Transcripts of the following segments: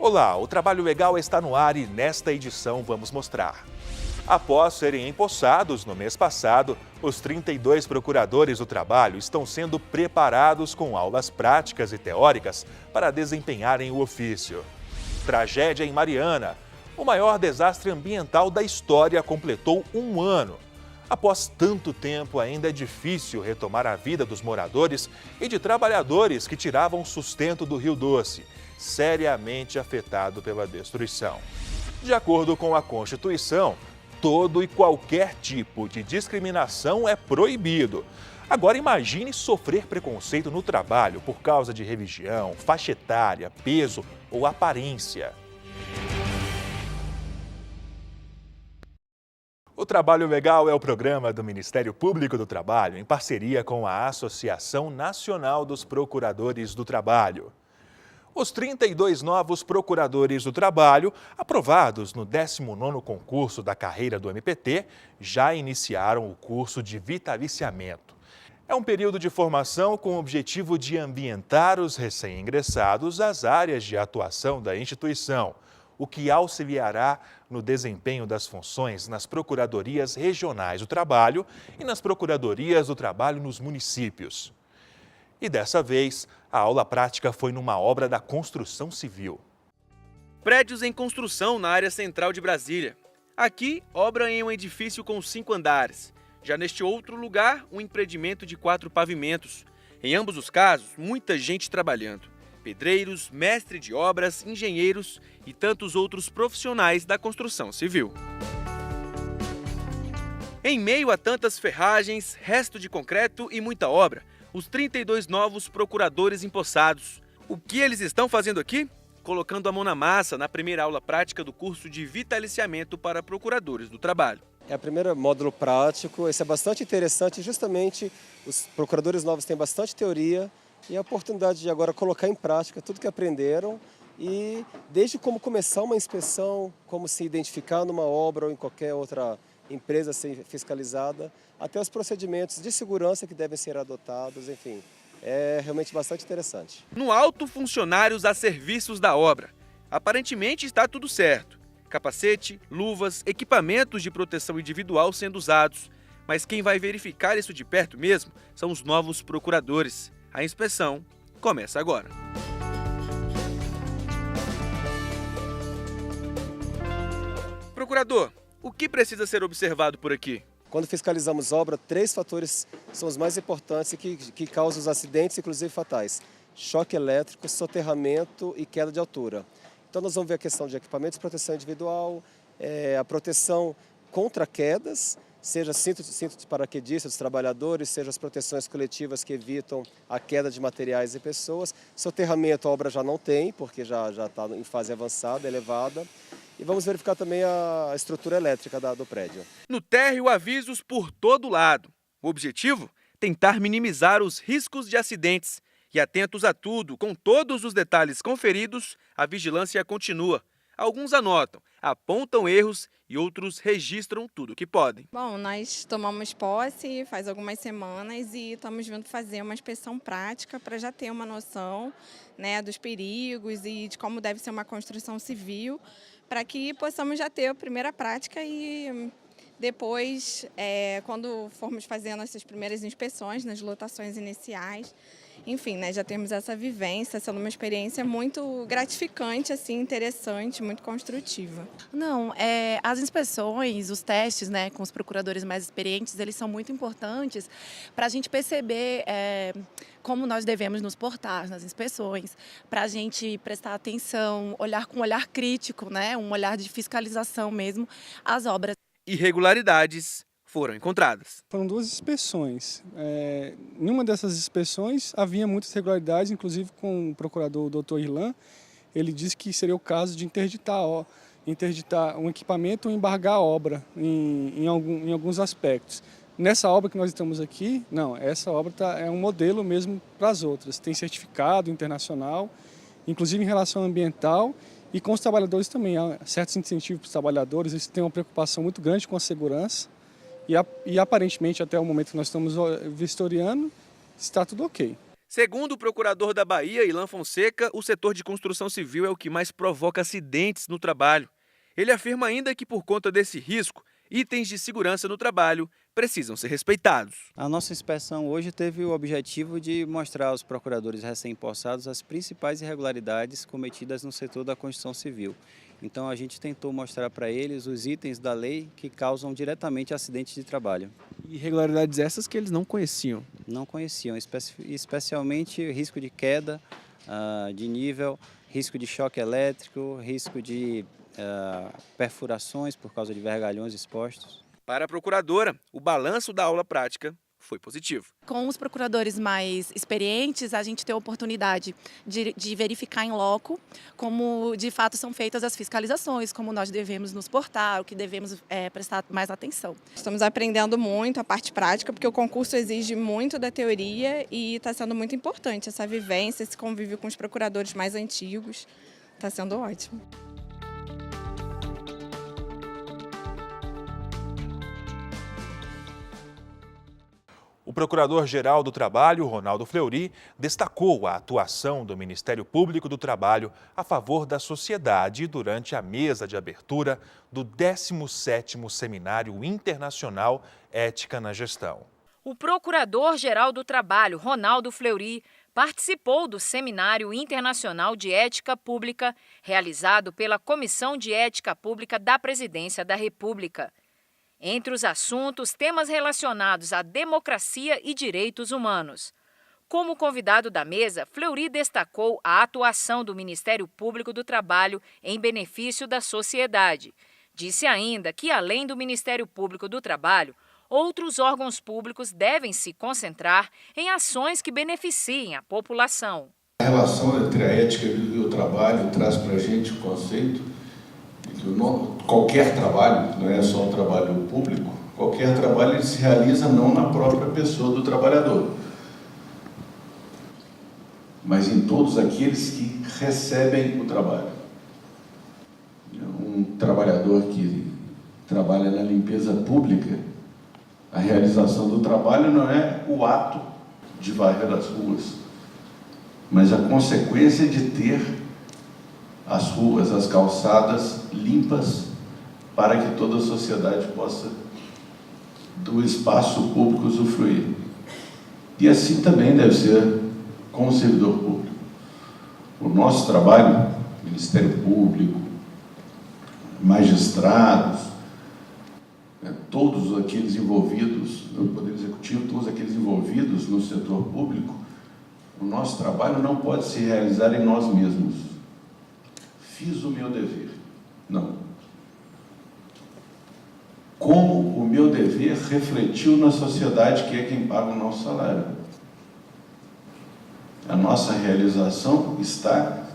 Olá, o Trabalho Legal está no ar e nesta edição vamos mostrar. Após serem empossados no mês passado, os 32 procuradores do trabalho estão sendo preparados com aulas práticas e teóricas para desempenharem o ofício. Tragédia em Mariana. O maior desastre ambiental da história completou um ano. Após tanto tempo, ainda é difícil retomar a vida dos moradores e de trabalhadores que tiravam sustento do Rio Doce, seriamente afetado pela destruição. De acordo com a Constituição, todo e qualquer tipo de discriminação é proibido. Agora imagine sofrer preconceito no trabalho por causa de religião, faixa etária, peso ou aparência. O Trabalho Legal é o programa do Ministério Público do Trabalho em parceria com a Associação Nacional dos Procuradores do Trabalho. Os 32 novos procuradores do trabalho, aprovados no 19º concurso da carreira do MPT, já iniciaram o curso de vitaliciamento. É um período de formação com o objetivo de ambientar os recém-ingressados às áreas de atuação da instituição, o que auxiliará no desempenho das funções nas procuradorias regionais do trabalho e nas procuradorias do trabalho nos municípios. E dessa vez, a aula prática foi numa obra da construção civil. Prédios em construção na área central de Brasília. Aqui, obra em um edifício com 5 andares. Já neste outro lugar, um empreendimento de 4 pavimentos. Em ambos os casos, muita gente trabalhando. Pedreiros, mestre de obras, engenheiros e tantos outros profissionais da construção civil. Em meio a tantas ferragens, resto de concreto e muita obra, os 32 novos procuradores empossados. O que eles estão fazendo aqui? Colocando a mão na massa na primeira aula prática do curso de vitaliciamento para procuradores do trabalho. É o primeiro módulo prático, esse é bastante interessante, justamente os procuradores novos têm bastante teoria e a oportunidade de agora colocar em prática tudo que aprenderam e desde como começar uma inspeção, como se identificar numa obra ou em qualquer outra empresa a ser fiscalizada, até os procedimentos de segurança que devem ser adotados, enfim, é realmente bastante interessante. No alto, funcionários a serviços da obra. Aparentemente está tudo certo. Capacete, luvas, equipamentos de proteção individual sendo usados. Mas quem vai verificar isso de perto mesmo são os novos procuradores. A inspeção começa agora. Procurador, o que precisa ser observado por aqui? Quando fiscalizamos obra, 3 fatores são os mais importantes e que causam os acidentes, inclusive fatais. Choque elétrico, soterramento e queda de altura. Então nós vamos ver a questão de equipamentos de proteção individual, a proteção contra quedas, seja cinto de paraquedista dos trabalhadores, seja as proteções coletivas que evitam a queda de materiais e pessoas. Soterramento a obra já não tem, porque já está em fase avançada, elevada. E vamos verificar também a estrutura elétrica do prédio. No térreo, avisos por todo lado. O objetivo? Tentar minimizar os riscos de acidentes. E atentos a tudo, com todos os detalhes conferidos, a vigilância continua. Alguns anotam, apontam erros e outros registram tudo que podem. Bom, nós tomamos posse faz algumas semanas e estamos vindo fazer uma inspeção prática para já ter uma noção, né, dos perigos e de como deve ser uma construção civil, para que possamos já ter a primeira prática e depois, quando formos fazendo essas primeiras inspeções nas lotações iniciais, enfim, né, já temos essa vivência, sendo uma experiência muito gratificante, assim, interessante, muito construtiva. Não, as inspeções, os testes, né, com os procuradores mais experientes, eles são muito importantes para a gente perceber como nós devemos nos portar nas inspeções, para a gente prestar atenção, olhar com um olhar crítico, né, um olhar de fiscalização mesmo às obras. Irregularidades foram encontradas. Foram 2 inspeções. Em uma dessas inspeções havia muitas irregularidades, inclusive com o procurador Dr. Irlan. Ele disse que seria o caso de interditar um equipamento ou embargar a obra em alguns aspectos. Nessa obra que nós estamos aqui, não, essa obra é um modelo mesmo para as outras. Tem certificado internacional, inclusive em relação ambiental. E com os trabalhadores também, há certos incentivos para os trabalhadores, eles têm uma preocupação muito grande com a segurança e aparentemente até o momento que nós estamos vistoriando, está tudo ok. Segundo o procurador da Bahia, Ilan Fonseca, o setor de construção civil é o que mais provoca acidentes no trabalho. Ele afirma ainda que, por conta desse risco, itens de segurança no trabalho precisam ser respeitados. A nossa inspeção hoje teve o objetivo de mostrar aos procuradores recém-possados as principais irregularidades cometidas no setor da construção civil. Então a gente tentou mostrar para eles os itens da lei que causam diretamente acidentes de trabalho. Irregularidades essas que eles não conheciam? Não conheciam, especialmente risco de queda de nível, risco de choque elétrico, risco de perfurações por causa de vergalhões expostos. Para a procuradora, o balanço da aula prática foi positivo. Com os procuradores mais experientes, a gente tem a oportunidade de verificar em loco como de fato são feitas as fiscalizações, como nós devemos nos portar, o que devemos prestar mais atenção. Estamos aprendendo muito a parte prática, porque o concurso exige muito da teoria e está sendo muito importante essa vivência, esse convívio com os procuradores mais antigos. Está sendo ótimo. O Procurador-Geral do Trabalho, Ronaldo Fleury, destacou a atuação do Ministério Público do Trabalho a favor da sociedade durante a mesa de abertura do 17º Seminário Internacional Ética na Gestão. O Procurador-Geral do Trabalho, Ronaldo Fleury, participou do Seminário Internacional de Ética Pública, realizado pela Comissão de Ética Pública da Presidência da República. Entre os assuntos, temas relacionados à democracia e direitos humanos. Como convidado da mesa, Fleury destacou a atuação do Ministério Público do Trabalho em benefício da sociedade. Disse ainda que, além do Ministério Público do Trabalho, outros órgãos públicos devem se concentrar em ações que beneficiem a população. A relação entre a ética e o trabalho traz para a gente o conceito que qualquer trabalho, não é só o trabalho público, qualquer trabalho ele se realiza não na própria pessoa do trabalhador, mas em todos aqueles que recebem o trabalho. Um trabalhador que trabalha na limpeza pública, a realização do trabalho não é o ato de varrer as ruas, mas a consequência de ter as ruas, as calçadas limpas para que toda a sociedade possa do espaço público usufruir. E assim também deve ser com o servidor público. O nosso trabalho, Ministério Público, magistrados, todos aqueles envolvidos no Poder Executivo, todos aqueles envolvidos no setor público, o nosso trabalho não pode se realizar em nós mesmos. Fiz o meu dever. Não. Como o meu dever refletiu na sociedade, que é quem paga o nosso salário. A nossa realização está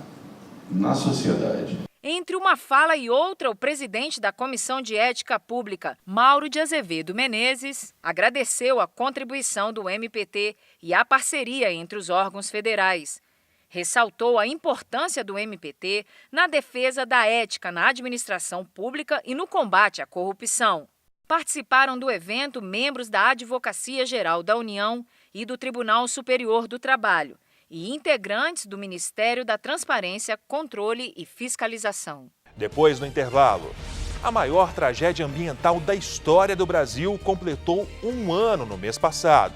na sociedade. Entre uma fala e outra, o presidente da Comissão de Ética Pública, Mauro de Azevedo Menezes, agradeceu a contribuição do MPT e a parceria entre os órgãos federais. Ressaltou a importância do MPT na defesa da ética na administração pública e no combate à corrupção. Participaram do evento membros da Advocacia Geral da União e do Tribunal Superior do Trabalho e integrantes do Ministério da Transparência, Controle e Fiscalização. Depois do intervalo, a maior tragédia ambiental da história do Brasil completou 1 ano no mês passado.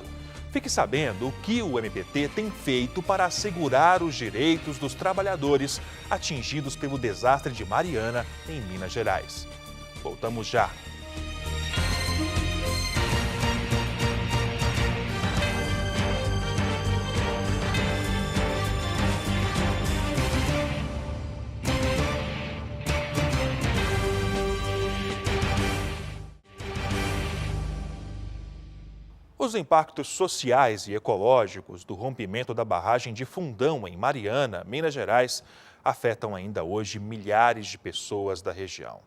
Fique sabendo o que o MPT tem feito para assegurar os direitos dos trabalhadores atingidos pelo desastre de Mariana, em Minas Gerais. Voltamos já. Os impactos sociais e ecológicos do rompimento da barragem de Fundão, em Mariana, Minas Gerais, afetam ainda hoje milhares de pessoas da região.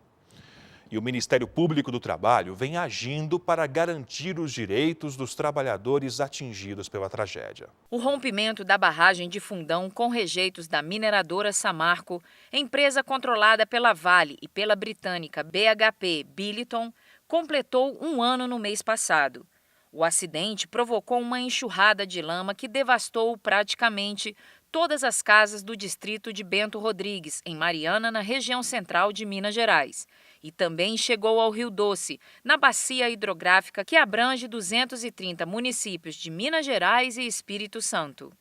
E o Ministério Público do Trabalho vem agindo para garantir os direitos dos trabalhadores atingidos pela tragédia. O rompimento da barragem de Fundão com rejeitos da mineradora Samarco, empresa controlada pela Vale e pela britânica BHP Billiton, completou 1 ano no mês passado. O acidente provocou uma enxurrada de lama que devastou praticamente todas as casas do distrito de Bento Rodrigues, em Mariana, na região central de Minas Gerais. E também chegou ao Rio Doce, na bacia hidrográfica que abrange 230 municípios de Minas Gerais e Espírito Santo.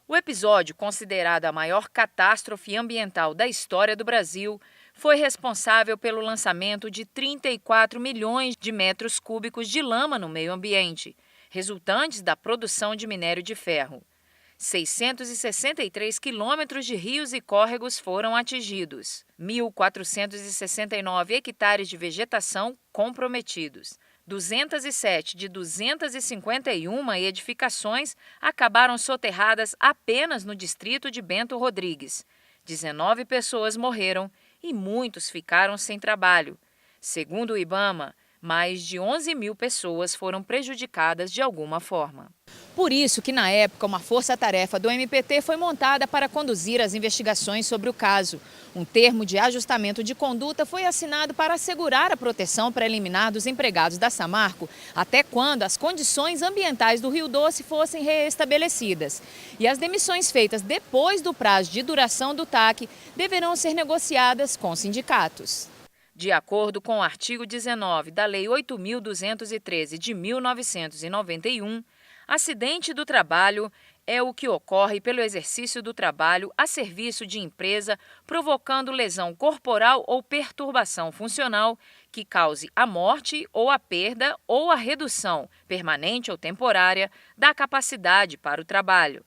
O episódio, considerado a maior catástrofe ambiental da história do Brasil, foi responsável pelo lançamento de 34 milhões de metros cúbicos de lama no meio ambiente, resultantes da produção de minério de ferro. 663 quilômetros de rios e córregos foram atingidos, 1.469 hectares de vegetação comprometidos. 207 de 251 edificações acabaram soterradas apenas no distrito de Bento Rodrigues. 19 pessoas morreram e muitos ficaram sem trabalho. Segundo o IBAMA, mais de 11 mil pessoas foram prejudicadas de alguma forma. Por isso que, na época, uma força-tarefa do MPT foi montada para conduzir as investigações sobre o caso. Um termo de ajustamento de conduta foi assinado para assegurar a proteção preliminar dos empregados da Samarco até quando as condições ambientais do Rio Doce fossem reestabelecidas. E as demissões feitas depois do prazo de duração do TAC deverão ser negociadas com sindicatos. De acordo com o artigo 19 da Lei 8.213 de 1991, acidente do trabalho é o que ocorre pelo exercício do trabalho a serviço de empresa, provocando lesão corporal ou perturbação funcional que cause a morte ou a perda ou a redução, permanente ou temporária, da capacidade para o trabalho.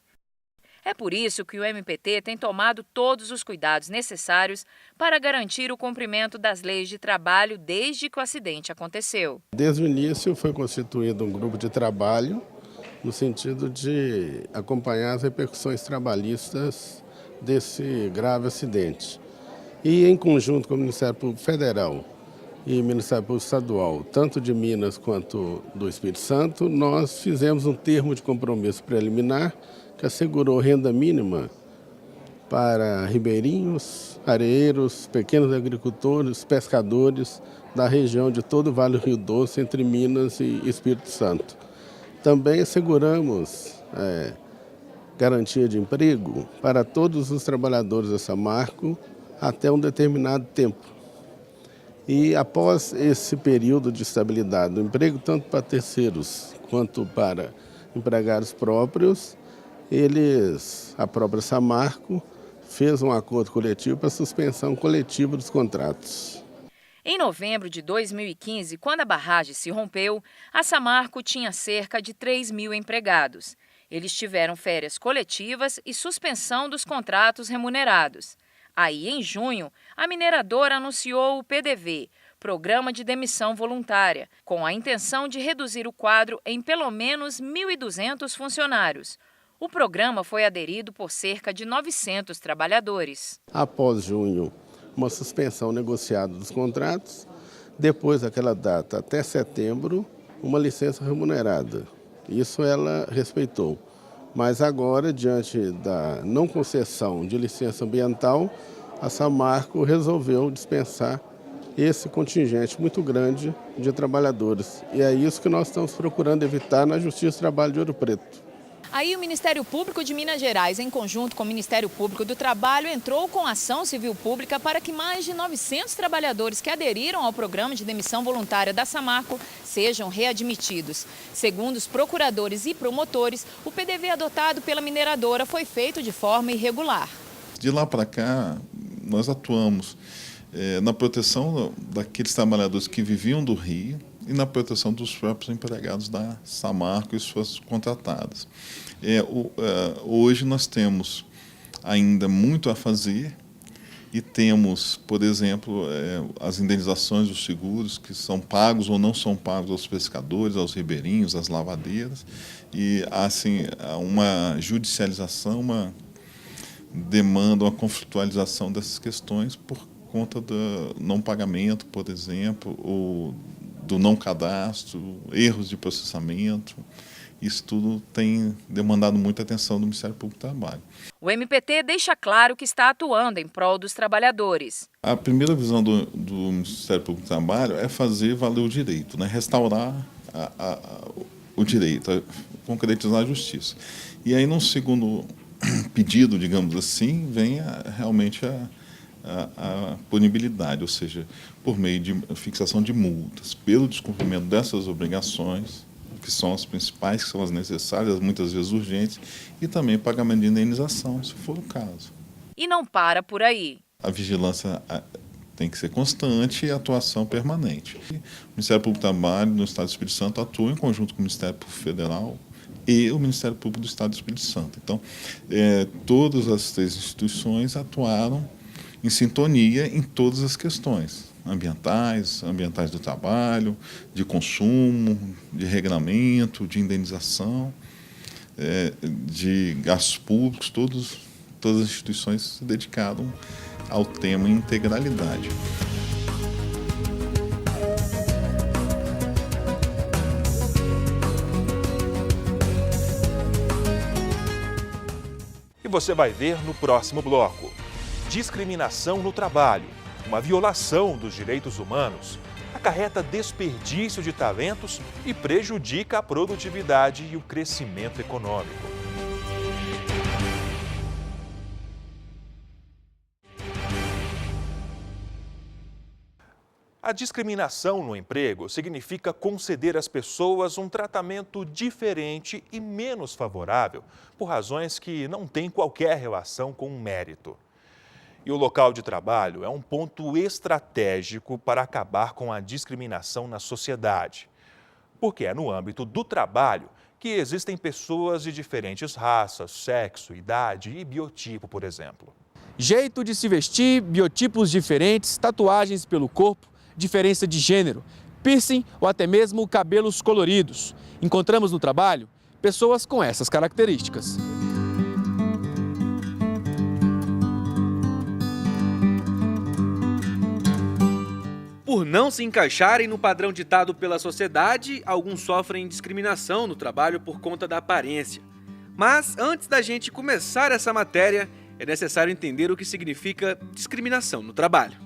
É por isso que o MPT tem tomado todos os cuidados necessários para garantir o cumprimento das leis de trabalho desde que o acidente aconteceu. Desde o início foi constituído um grupo de trabalho no sentido de acompanhar as repercussões trabalhistas desse grave acidente. E em conjunto com o Ministério Público Federal e o Ministério Público Estadual, tanto de Minas quanto do Espírito Santo, nós fizemos um termo de compromisso preliminar que assegurou renda mínima para ribeirinhos, areeiros, pequenos agricultores, pescadores da região de todo o Vale do Rio Doce, entre Minas e Espírito Santo. Também asseguramos garantia de emprego para todos os trabalhadores da Samarco até um determinado tempo. E após esse período de estabilidade do emprego, tanto para terceiros quanto para empregados próprios, a própria Samarco fez um acordo coletivo para suspensão coletiva dos contratos. Em novembro de 2015, quando a barragem se rompeu, a Samarco tinha cerca de 3 mil empregados. Eles tiveram férias coletivas e suspensão dos contratos remunerados. Aí, em junho, a mineradora anunciou o PDV, Programa de Demissão Voluntária, com a intenção de reduzir o quadro em pelo menos 1.200 funcionários. O programa foi aderido por cerca de 900 trabalhadores. Após junho, uma suspensão negociada dos contratos. Depois daquela data, até setembro, uma licença remunerada. Isso ela respeitou. Mas agora, diante da não concessão de licença ambiental, a Samarco resolveu dispensar esse contingente muito grande de trabalhadores. E é isso que nós estamos procurando evitar na Justiça do Trabalho de Ouro Preto. Aí o Ministério Público de Minas Gerais, em conjunto com o Ministério Público do Trabalho, entrou com ação civil pública para que mais de 900 trabalhadores que aderiram ao programa de demissão voluntária da Samarco sejam readmitidos. Segundo os procuradores e promotores, o PDV adotado pela mineradora foi feito de forma irregular. De lá para cá, nós atuamos na proteção daqueles trabalhadores que viviam do Rio e na proteção dos próprios empregados da Samarco e suas contratadas. Hoje nós temos ainda muito a fazer e temos, por exemplo, as indenizações dos seguros que são pagos ou não são pagos aos pescadores, aos ribeirinhos, às lavadeiras, e assim, uma judicialização, uma demanda, uma conflitualização dessas questões por conta do não pagamento, por exemplo, ou do não cadastro, erros de processamento. Isso tudo tem demandado muita atenção do Ministério Público do Trabalho. O MPT deixa claro que está atuando em prol dos trabalhadores. A primeira visão do Ministério Público do Trabalho é fazer valer o direito, né? Restaurar o direito, a concretizar a justiça. E aí, num segundo pedido, digamos assim, vem realmente a punibilidade, ou seja, por meio de fixação de multas, pelo descumprimento dessas obrigações, que são as principais, que são as necessárias, muitas vezes urgentes, e também pagamento de indenização, se for o caso. E não para por aí. A vigilância tem que ser constante e a atuação permanente. O Ministério Público do Trabalho no Estado do Espírito Santo atua em conjunto com o Ministério Público Federal e o Ministério Público do Estado do Espírito Santo. Então, todas as três instituições atuaram em sintonia em todas as questões ambientais do trabalho, de consumo, de regramento, de indenização, de gastos públicos, todas as instituições se dedicaram ao tema em integralidade. E você vai ver no próximo bloco. Discriminação no trabalho, uma violação dos direitos humanos, acarreta desperdício de talentos e prejudica a produtividade e o crescimento econômico. A discriminação no emprego significa conceder às pessoas um tratamento diferente e menos favorável por razões que não têm qualquer relação com o mérito. E o local de trabalho é um ponto estratégico para acabar com a discriminação na sociedade. Porque é no âmbito do trabalho que existem pessoas de diferentes raças, sexo, idade e biotipo, por exemplo. Jeito de se vestir, biotipos diferentes, tatuagens pelo corpo, diferença de gênero, piercing ou até mesmo cabelos coloridos. Encontramos no trabalho pessoas com essas características. Por não se encaixarem no padrão ditado pela sociedade, alguns sofrem discriminação no trabalho por conta da aparência. Mas antes da gente começar essa matéria, é necessário entender o que significa discriminação no trabalho.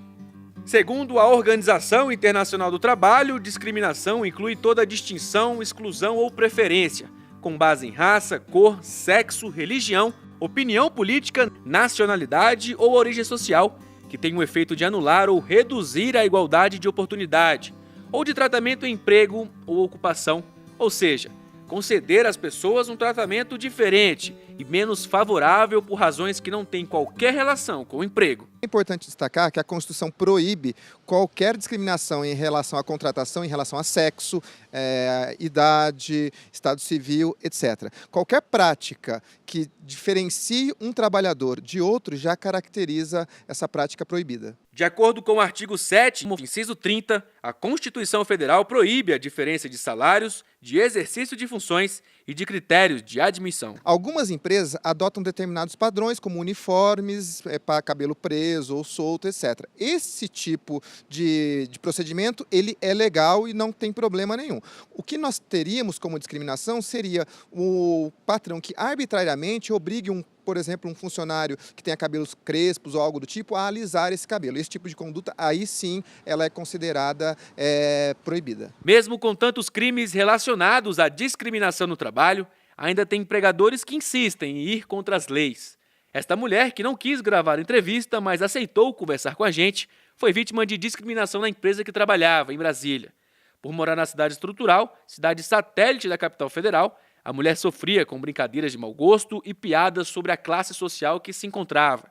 Segundo a Organização Internacional do Trabalho, discriminação inclui toda distinção, exclusão ou preferência, com base em raça, cor, sexo, religião, opinião política, nacionalidade ou origem social, que tem o efeito de anular ou reduzir a igualdade de oportunidade, ou de tratamento em emprego ou ocupação, ou seja, conceder às pessoas um tratamento diferente e menos favorável por razões que não têm qualquer relação com o emprego. É importante destacar que a Constituição proíbe qualquer discriminação em relação à contratação, em relação a sexo, idade, estado civil, etc. Qualquer prática que diferencie um trabalhador de outro já caracteriza essa prática proibida. De acordo com o artigo 7º, inciso 30, a Constituição Federal proíbe a diferença de salários, de exercício de funções e de critérios de admissão. Algumas empresas adotam determinados padrões, como uniformes, para cabelo preso ou solto, etc. Esse tipo de procedimento, ele é legal e não tem problema nenhum. O que nós teríamos como discriminação seria o patrão que arbitrariamente obrigue por exemplo, um funcionário que tenha cabelos crespos ou algo do tipo, a alisar esse cabelo. Esse tipo de conduta, aí sim, ela é considerada proibida. Mesmo com tantos crimes relacionados à discriminação no trabalho, ainda tem empregadores que insistem em ir contra as leis. Esta mulher, que não quis gravar a entrevista, mas aceitou conversar com a gente, foi vítima de discriminação na empresa que trabalhava, em Brasília. Por morar na cidade estrutural, cidade satélite da capital federal, a mulher sofria com brincadeiras de mau gosto e piadas sobre a classe social que se encontrava.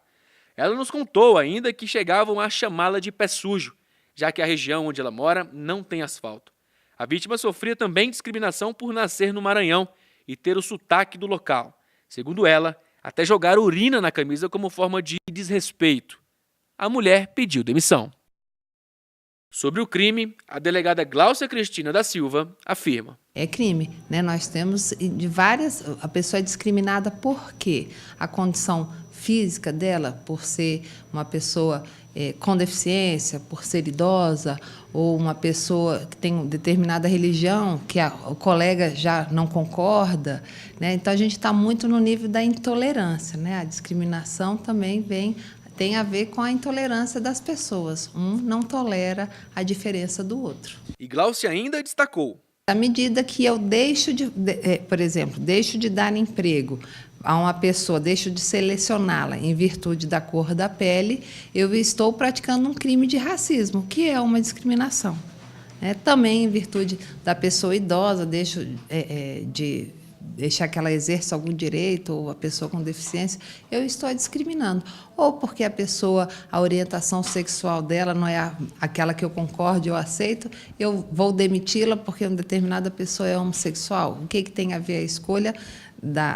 Ela nos contou ainda que chegavam a chamá-la de pé sujo, já que a região onde ela mora não tem asfalto. A vítima sofria também discriminação por nascer no Maranhão e ter o sotaque do local. Segundo ela, até jogar urina na camisa como forma de desrespeito. A mulher pediu demissão. Sobre o crime, a delegada Gláucia Cristina da Silva afirma. É crime, né? Nós temos a pessoa é discriminada por quê? A condição física dela, por ser uma pessoa com deficiência, por ser idosa, ou uma pessoa que tem determinada religião, que o colega já não concorda, né? Então a gente está muito no nível da intolerância, né? A discriminação também tem a ver com a intolerância das pessoas. Um não tolera a diferença do outro. E Gláucia ainda destacou. À medida que eu por exemplo, deixo de dar emprego a uma pessoa, deixo de selecioná-la em virtude da cor da pele, eu estou praticando um crime de racismo, que é uma discriminação. Também em virtude da pessoa idosa, deixo de deixar que ela exerça algum direito, ou a pessoa com deficiência, eu estou discriminando. Ou porque a orientação sexual dela não é aquela que eu concordo, eu aceito, eu vou demiti-la porque uma determinada pessoa é homossexual. O que tem a ver a escolha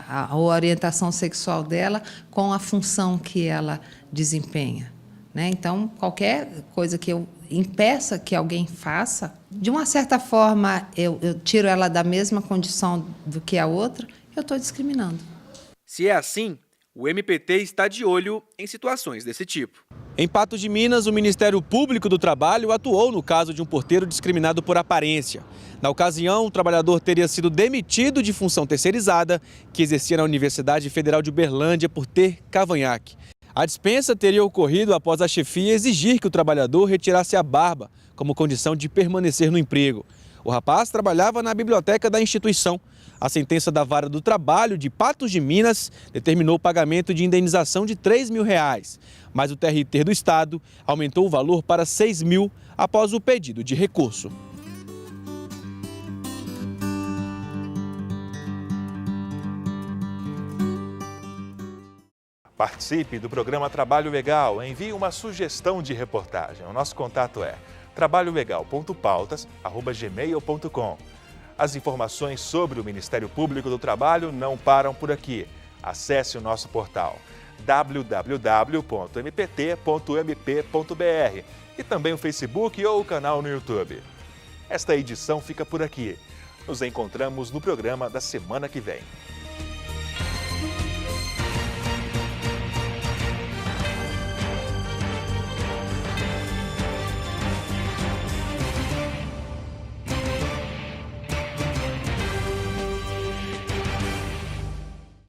a orientação sexual dela com a função que ela desempenha? Então, qualquer coisa que eu impeça que alguém faça, de uma certa forma, eu tiro ela da mesma condição do que a outra, eu estou discriminando. Se é assim, o MPT está de olho em situações desse tipo. Em Patos de Minas, o Ministério Público do Trabalho atuou no caso de um porteiro discriminado por aparência. Na ocasião, o trabalhador teria sido demitido de função terceirizada que exercia na Universidade Federal de Uberlândia por ter cavanhaque. A dispensa teria ocorrido após a chefia exigir que o trabalhador retirasse a barba como condição de permanecer no emprego. O rapaz trabalhava na biblioteca da instituição. A sentença da Vara do Trabalho de Patos de Minas determinou o pagamento de indenização de R$ 3.000, mas o TRT do Estado aumentou o valor para R$ 6.000 após o pedido de recurso. Participe do programa Trabalho Legal. Envie uma sugestão de reportagem. O nosso contato é trabalholegal.pautas@gmail.com. As informações sobre o Ministério Público do Trabalho não param por aqui. Acesse o nosso portal www.mpt.mp.br e também o Facebook ou o canal no YouTube. Esta edição fica por aqui. Nos encontramos no programa da semana que vem.